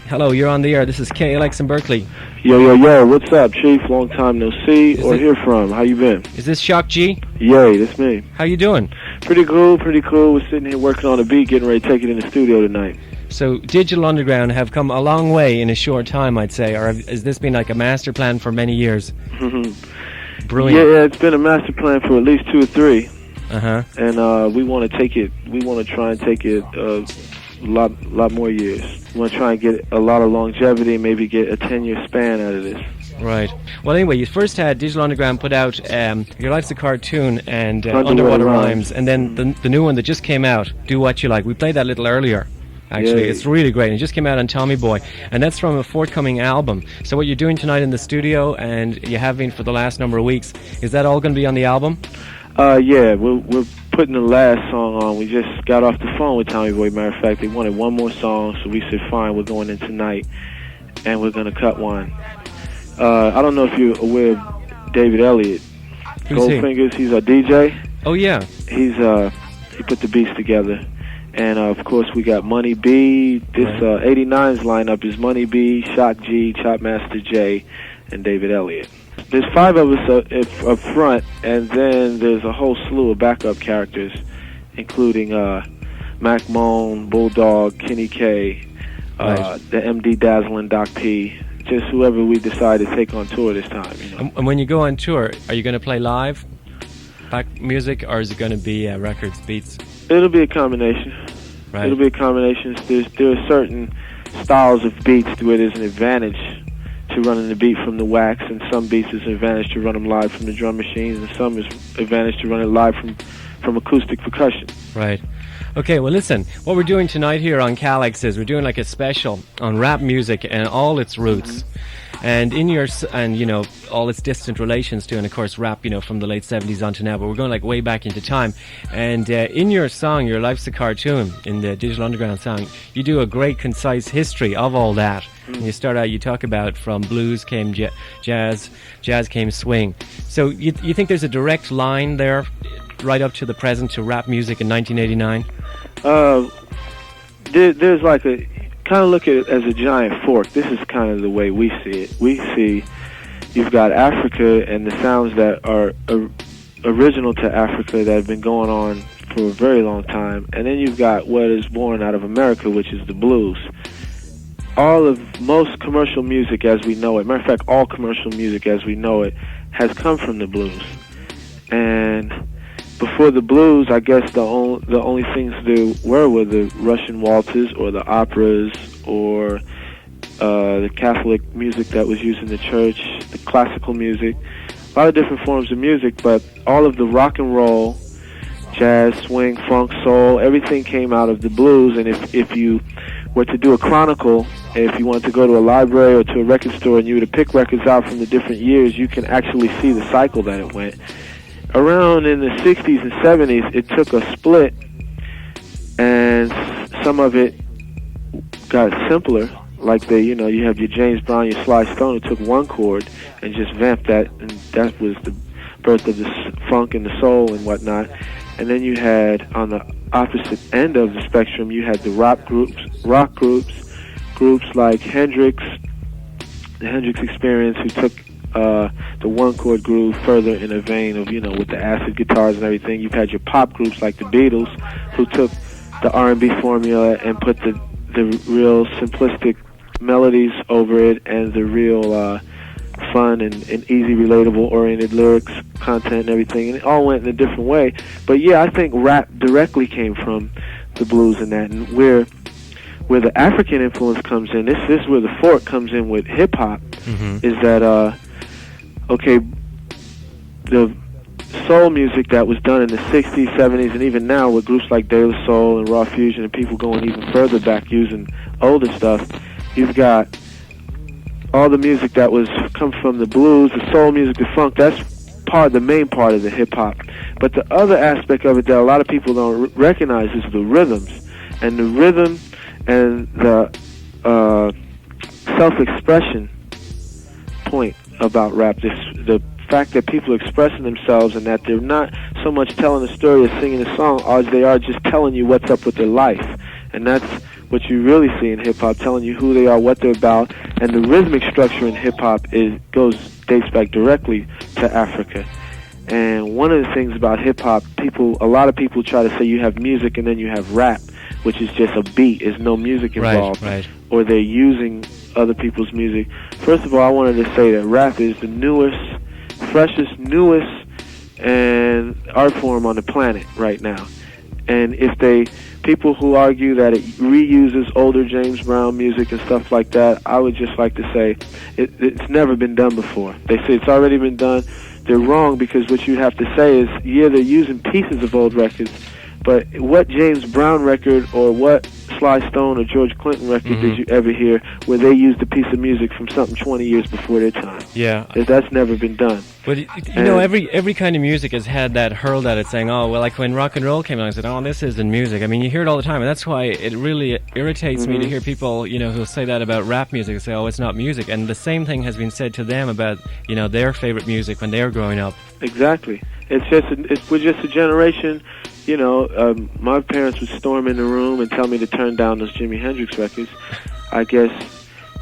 Hello, you're on the air. This is KALX in Berkeley. Yo, what's up, Chief? Long time no see hear from. How you been? Is this Shock G? Yay, that's me. How you doing? Pretty cool. We're sitting here working on a beat, getting ready to take it in the studio tonight. So, Digital Underground have come a long way in a short time, I'd say, or has this been like a master plan for many years? Brilliant. Yeah, it's been a master plan for at least 2 or 3. And we want to try and take it a lot more years. We want to try and get a lot of longevity and maybe get a 10-year span out of this. Right. Well, anyway, you first had Digital Underground put out Your Life's a Cartoon and Underwater Rhymes, and then the new one that just came out, Do What You Like. We played that a little earlier. Actually, It's really great. It just came out on Tommy Boy, and that's from a forthcoming album. So what you're doing tonight in the studio, and you have been for the last number of weeks, is that all going to be on the album? Yeah, we're putting the last song on. We just got off the phone with Tommy Boy. Matter of fact, they wanted one more song, so we said, fine, we're going in tonight, and we're going to cut one. I don't know if you're aware of David Elliott. Who's Goldfingers, he's our DJ. Oh, yeah. He put the beats together. And, of course, we got Money B. This 89's lineup is Money B, Shock G, Chop Master J, and David Elliott. There's 5 of us up front, and then there's a whole slew of backup characters, including Mac Moan, Bulldog, Kenny K, the MD Dazzling, Doc P, just whoever we decide to take on tour this time. You know? And when you go on tour, are you going to play live, back music, or is it going to be records, beats? It'll be a combination. Right. It'll be a combination. There are certain styles of beats where there's an advantage to running the beat from the wax, and some beats is an advantage to run them live from the drum machines, and some is advantage to run it live from acoustic percussion. Right. Okay, well listen, what we're doing tonight here on KALX is we're doing like a special on rap music and all its roots. And all its distant relations to, and of course rap, from the late 70s on to now, but we're going like way back into time. And in your song, Your Life's a Cartoon, in the Digital Underground song, you do a great concise history of all that. And you start out, you talk about from blues came jazz came swing. So you think there's a direct line there, right up to the present, to rap music in 1989? There's like a... kind of look at it as a giant fork. This is kind of the way we see it. We see you've got Africa and the sounds that are original to Africa that have been going on for a very long time. And then you've got what is born out of America, which is the blues. Most commercial music as we know it, matter of fact, all commercial music as we know it, has come from the blues. And before the blues, I guess the only things there were the Russian waltzes or the operas or the Catholic music that was used in the church, the classical music, a lot of different forms of music, but all of the rock and roll, jazz, swing, funk, soul, everything came out of the blues. And if you were to do a chronicle, if you wanted to go to a library or to a record store and you were to pick records out from the different years, you can actually see the cycle that it went. Around in the 60s and 70s, it took a split, and some of it got simpler. Like you have your James Brown, your Sly Stone, who took one chord and just vamped that, and that was the birth of the funk and the soul and whatnot. And then you had, on the opposite end of the spectrum, you had the rock groups like Hendrix, the Hendrix Experience, who took the one-chord groove further in a vein of, with the acid guitars and everything. You've had your pop groups like the Beatles, who took the R&B formula and put the real simplistic melodies over it and the real fun and easy, relatable, oriented lyrics, content and everything. And it all went in a different way. But yeah, I think rap directly came from the blues and that. And where the African influence comes in, this is where the fork comes in with hip-hop, is that... okay, the soul music that was done in the 60s, 70s, and even now with groups like De La Soul and Raw Fusion and people going even further back using older stuff, you've got all the music that was come from the blues, the soul music, the funk. That's the main part of the hip-hop. But the other aspect of it that a lot of people don't recognize is the rhythms. And the rhythm and the self-expression point about rap, the fact that people are expressing themselves and that they're not so much telling a story or singing a song as they are just telling you what's up with their life. And that's what you really see in hip hop, telling you who they are, what they're about, and the rhythmic structure in hip hop dates back directly to Africa. And one of the things about hip hop, a lot of people try to say you have music and then you have rap, which is just a beat. There's no music involved, right. Or they're using other people's music. First of all, I wanted to say that rap is the freshest, newest, and art form on the planet right now. And people who argue that it reuses older James Brown music and stuff like that, I would just like to say it's never been done before. They say it's already been done. They're wrong, because what you have to say is, yeah, they're using pieces of old records, but what James Brown record or what Sly Stone or George Clinton record did you ever hear where they used a piece of music from something 20 years before their time? Yeah. That's never been done. But, every kind of music has had that hurled at it, saying, oh, well, like when rock and roll came out, I said, oh, this isn't music. I mean, you hear it all the time, and that's why it really irritates me to hear people, who say that about rap music, and say, oh, it's not music. And the same thing has been said to them about, their favorite music when they were growing up. Exactly. We're just a generation. My parents would storm in the room and tell me to turn down those Jimi Hendrix records. I guess,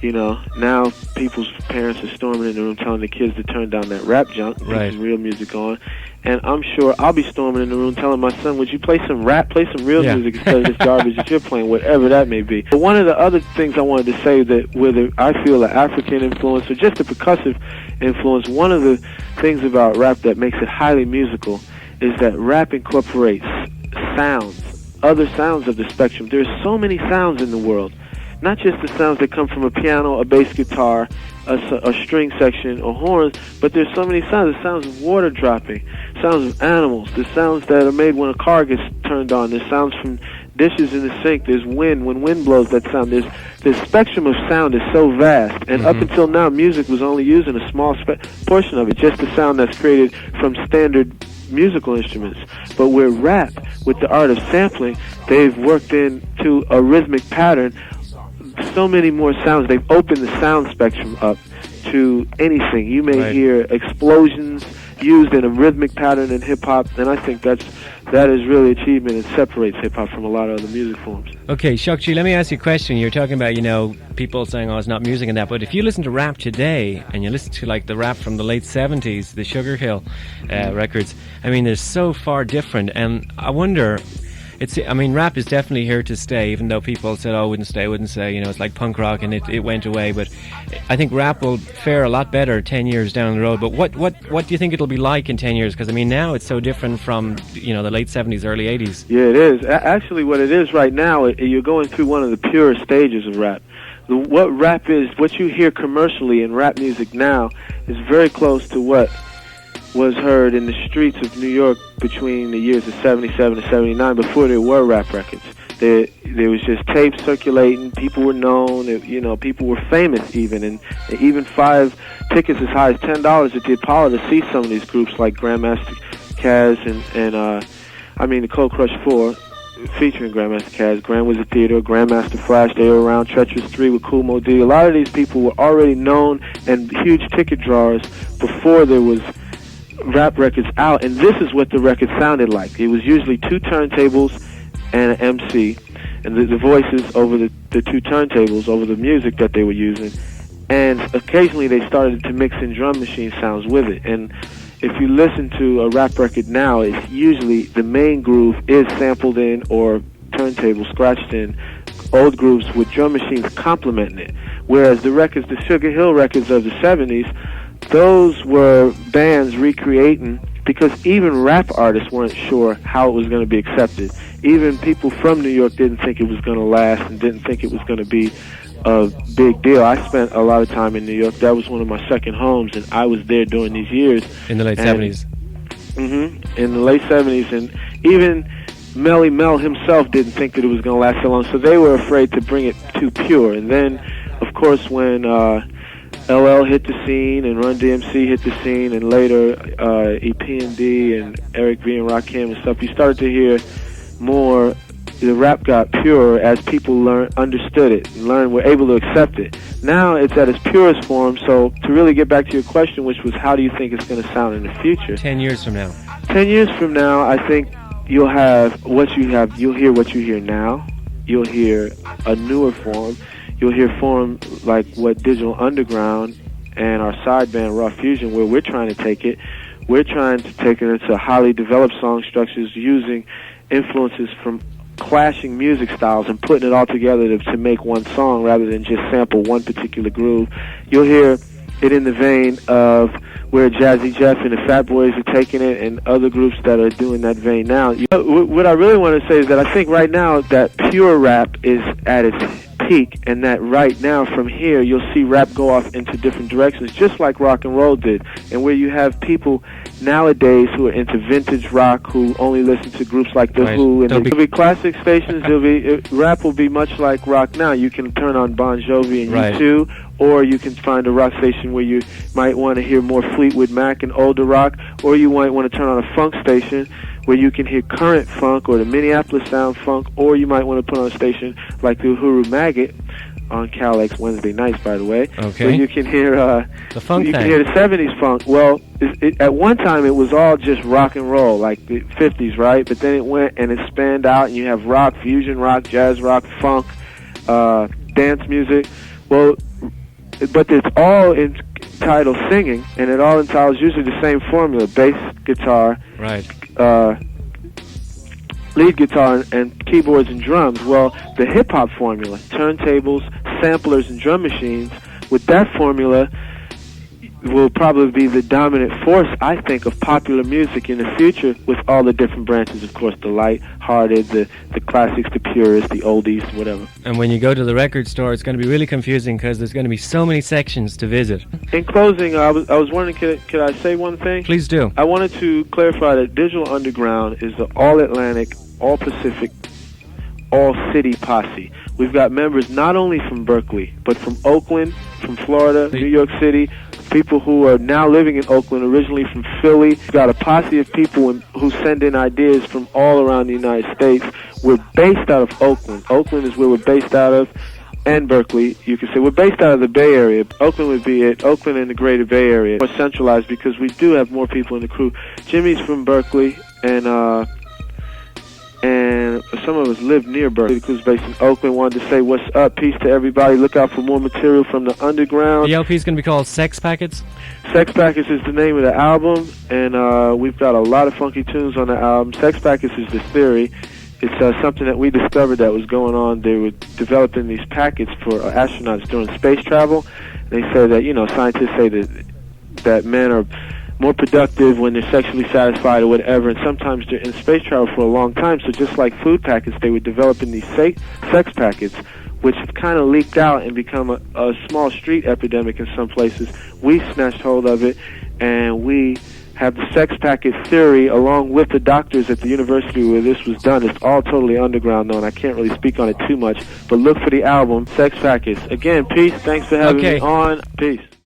now people's parents are storming in the room telling the kids to turn down that rap junk, put some real music on. And I'm sure I'll be storming in the room telling my son, would you play some rap, play some real music instead of this garbage that you're playing, whatever that may be. But one of the other things I wanted to say, that whether I feel an African influence or just a percussive influence, one of the things about rap that makes it highly musical is that rap incorporates sounds, other sounds of the spectrum. There's so many sounds in the world, not just the sounds that come from a piano, a bass guitar, a string section, or horns, but there's so many sounds. The sounds of water dropping, sounds of animals, the sounds that are made when a car gets turned on, there's sounds from dishes in the sink, there's wind, when wind blows, that sound. The spectrum of sound is so vast, and up until now, music was only using a small portion of it, just the sound that's created from standard musical instruments. But with rap, with the art of sampling, they've worked into a rhythmic pattern so many more sounds. They've opened the sound spectrum up to anything. You may hear explosions used in a rhythmic pattern in hip-hop, and I think that is really achievement and separates hip-hop from a lot of other music forms. Okay, Shokji, let me ask you a question. You're talking about, people saying, oh, it's not music and that, but if you listen to rap today, and you listen to, like, the rap from the late 70s, the Sugar Hill records, I mean, they're so far different, and I wonder... rap is definitely here to stay, even though people said, oh, wouldn't say, it's like punk rock and it went away. But I think rap will fare a lot better 10 years down the road. But what do you think it'll be like in 10 years? Because, now it's so different from, the late 70s, early 80s. Yeah, it is. Actually, what it is right now, you're going through one of the purest stages of rap. What rap is, what you hear commercially in rap music now is very close to what was heard in the streets of New York between the years of 77 and 79, before there were rap records. There was just tapes circulating, people were known, people were famous even, and even 5 tickets as high as $10 at the Apollo to see some of these groups like Grandmaster Caz and the Cold Crush 4, featuring Grandmaster Caz, Grand Wizard Theater, Grandmaster Flash, they were around, Treacherous 3 with Kool Moe Dee. A lot of these people were already known and huge ticket drawers before there was rap records out, and this is what the record sounded like. It was usually 2 turntables and an MC, and the voices over the 2 turntables over the music that they were using, and occasionally they started to mix in drum machine sounds with it. And if you listen to a rap record now, it's usually the main groove is sampled in or turntable scratched in old grooves with drum machines complementing it, whereas the Sugar Hill records of the 70s, those were bands recreating, because even rap artists weren't sure how it was going to be accepted. Even people from New York didn't think it was going to last and didn't think it was going to be a big deal. I spent a lot of time in New York. That was one of my second homes, and I was there during these years. In the late 70s? In the late 70s, and even Melly Mel himself didn't think that it was going to last so long, so they were afraid to bring it too pure. And then, of course, when LL hit the scene and Run DMC hit the scene, and later EP&D and Eric B and Rakim and stuff, you started to hear more. The rap got pure as people understood it and were able to accept it. Now it's at its purest form. So to really get back to your question, which was how do you think it's going to sound in the future? 10 years from now. 10 years from now, I think you'll hear what you hear now, you'll hear a newer form. You'll hear form like what Digital Underground and our side band Raw Fusion, where we're trying to take it. We're trying to take it into highly developed song structures using influences from clashing music styles and putting it all together to make one song rather than just sample one particular groove. You'll hear it in the vein of where Jazzy Jeff and the Fat Boys are taking it, and other groups that are doing that vein now. What I really want to say is that I think right now that pure rap is at its peak, and that right now from here you'll see rap go off into different directions, just like rock and roll did, and where you have people nowadays who are into vintage rock who only listen to groups like The Who, and there'll be classic stations. Rap will be much like rock now. You can turn on Bon Jovi and U2, or you can find a rock station where you might want to hear more Fleetwood Mac and older rock, or you might want to turn on a funk station where you can hear current funk or the Minneapolis sound funk, or you might want to put on a station like the Uhuru Maggot on KALX Wednesday nights, by the way, where you can hear the funk. You can hear the 70s funk. Well, at one time it was all just rock and roll, like the 50s, right? But then it went and it spanned out, and you have rock, fusion rock, jazz rock, funk, dance music. Well, but it's all entitled singing, and it all entitles usually the same formula: bass, guitar, lead guitar, and keyboards and drums. Well, the hip-hop formula, turntables, samplers, and drum machines, with that formula will probably be the dominant force, I think, of popular music in the future, with all the different branches, of course, the light-hearted, the classics, the purists, the oldies, whatever. And when you go to the record store, it's going to be really confusing because there's going to be so many sections to visit. In closing, I was wondering, could I say one thing? Please do. I wanted to clarify that Digital Underground is the all-Atlantic, all-Pacific, all-city posse. We've got members not only from Berkeley, but from Oakland, from Florida, New York City, people who are now living in Oakland, originally from Philly. We've got a posse of people who send in ideas from all around the United States. We're based out of Oakland. Oakland is where we're based out of, and Berkeley, you could say. We're based out of the Bay Area. Oakland would be it. Oakland and the greater Bay Area. More centralized because we do have more people in the crew. Jimmy's from Berkeley, and some of us live near Berkeley. The crew's based in Oakland. Wanted to say what's up. Peace to everybody. Look out for more material from the underground. The LP is going to be called Sex Packets? Sex Packets is the name of the album, and we've got a lot of funky tunes on the album. Sex Packets is the theory. It's something that we discovered that was going on. They were developing these packets for astronauts during space travel. They say that, scientists say that men are more productive when they're sexually satisfied or whatever, and sometimes they're in space travel for a long time. So just like food packets, they were developing these sex packets, which have kind of leaked out and become a small street epidemic in some places. We snatched hold of it, and we have the sex packet theory along with the doctors at the university where this was done. It's all totally underground, though, and I can't really speak on it too much, but look for the album, Sex Packets. Again, peace. Thanks for having me on. Peace.